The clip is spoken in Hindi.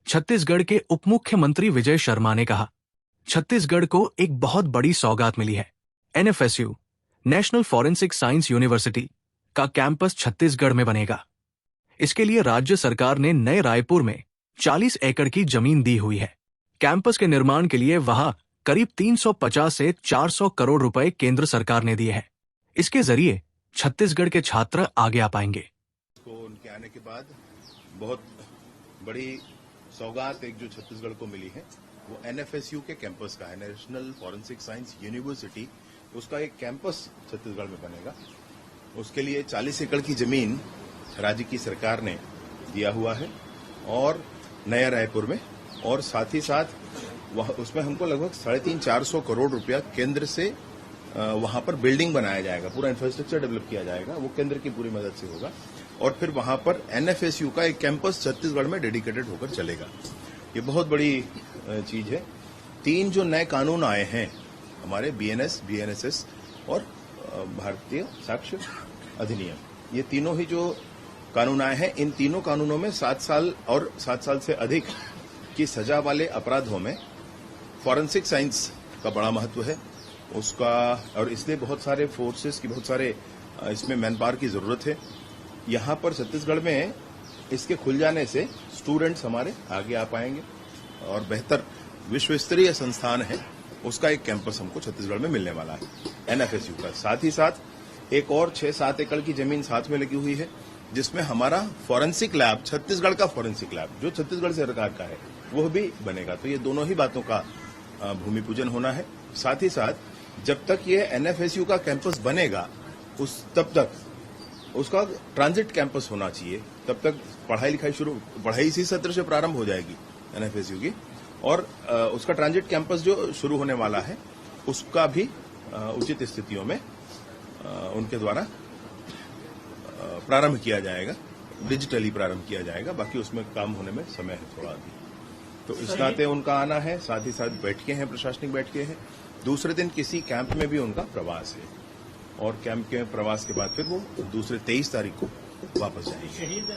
छत्तीसगढ़ के उप मुख्यमंत्री विजय शर्मा ने कहा, छत्तीसगढ़ को एक बहुत बड़ी सौगात मिली है। NFSU, national forensic science university का कैंपस छत्तीसगढ़ में बनेगा। इसके लिए राज्य सरकार ने नए रायपुर में 40 एकड़ की जमीन दी हुई है। कैंपस के निर्माण के लिए वहां करीब 350 से 400 करोड़ रुपए केंद्र सरकार ने दिए हैं। इसके जरिए छत्तीसगढ़ के छात्र आगे आ पाएंगे। उनके आने के बाद बहुत बड़ी सौगात एक जो छत्तीसगढ़ को मिली है वो एनएफएसयू के कैंपस का है, नेशनल फॉरेंसिक साइंस यूनिवर्सिटी। उसका एक कैंपस छत्तीसगढ़ में बनेगा। उसके लिए 40 एकड़ की जमीन राज्य की सरकार ने दिया हुआ है और नया रायपुर में, और साथ ही साथ उसमें हमको लगभग 350-400 करोड़ रुपया केंद्र से वहां पर बिल्डिंग बनाया जाएगा, पूरा इंफ्रास्ट्रक्चर डेवलप किया जाएगा, वो केंद्र की पूरी मदद से होगा। और फिर वहां पर एनएफएसयू का एक कैंपस छत्तीसगढ़ में डेडिकेटेड होकर चलेगा। ये बहुत बड़ी चीज है। 3 जो नए कानून आए हैं हमारे, बीएनएस, बीएनएसएस और भारतीय साक्ष्य अधिनियम, ये तीनों ही जो कानून आए हैं, इन तीनों कानूनों में 7 साल और 7 साल से अधिक की सजा वाले अपराधों में फॉरेंसिक साइंस का बड़ा महत्व है उसका, और इसलिए बहुत सारे फोर्सेस की, बहुत सारे इसमें मैन पावर की जरूरत है। यहां पर छत्तीसगढ़ में इसके खुल जाने से स्टूडेंट्स हमारे आगे आ पाएंगे और बेहतर विश्व स्तरीय संस्थान है उसका एक कैंपस हमको छत्तीसगढ़ में मिलने वाला है एनएफएसयू का। साथ ही साथ एक और 6-7 एकड़ की जमीन साथ में लगी हुई है जिसमें हमारा फॉरेंसिक लैब, छत्तीसगढ़ का फॉरेंसिक लैब जो छत्तीसगढ़ सरकार का है, वो भी बनेगा। तो ये दोनों ही बातों का भूमि पूजन होना है। साथ ही साथ जब तक ये एनएफएसयू का कैंपस बनेगा तब तक उसका ट्रांजिट कैंपस होना चाहिए। तब तक पढ़ाई इसी सत्र से प्रारंभ हो जाएगी एनएफएसयू की, और उसका ट्रांजिट कैंपस जो शुरू होने वाला है उसका भी उचित स्थितियों में उनके द्वारा प्रारंभ किया जाएगा, डिजिटली प्रारंभ किया जाएगा। बाकी उसमें काम होने में समय है थोड़ा अभी। तो इस नाते उनका आना है, साथ ही साथ बैठकें हैं, प्रशासनिक बैठकें हैं। दूसरे दिन किसी कैंप में भी उनका प्रवास है और कैंप के प्रवास के बाद फिर वो दूसरे 23 तारीख को वापस जाएंगे।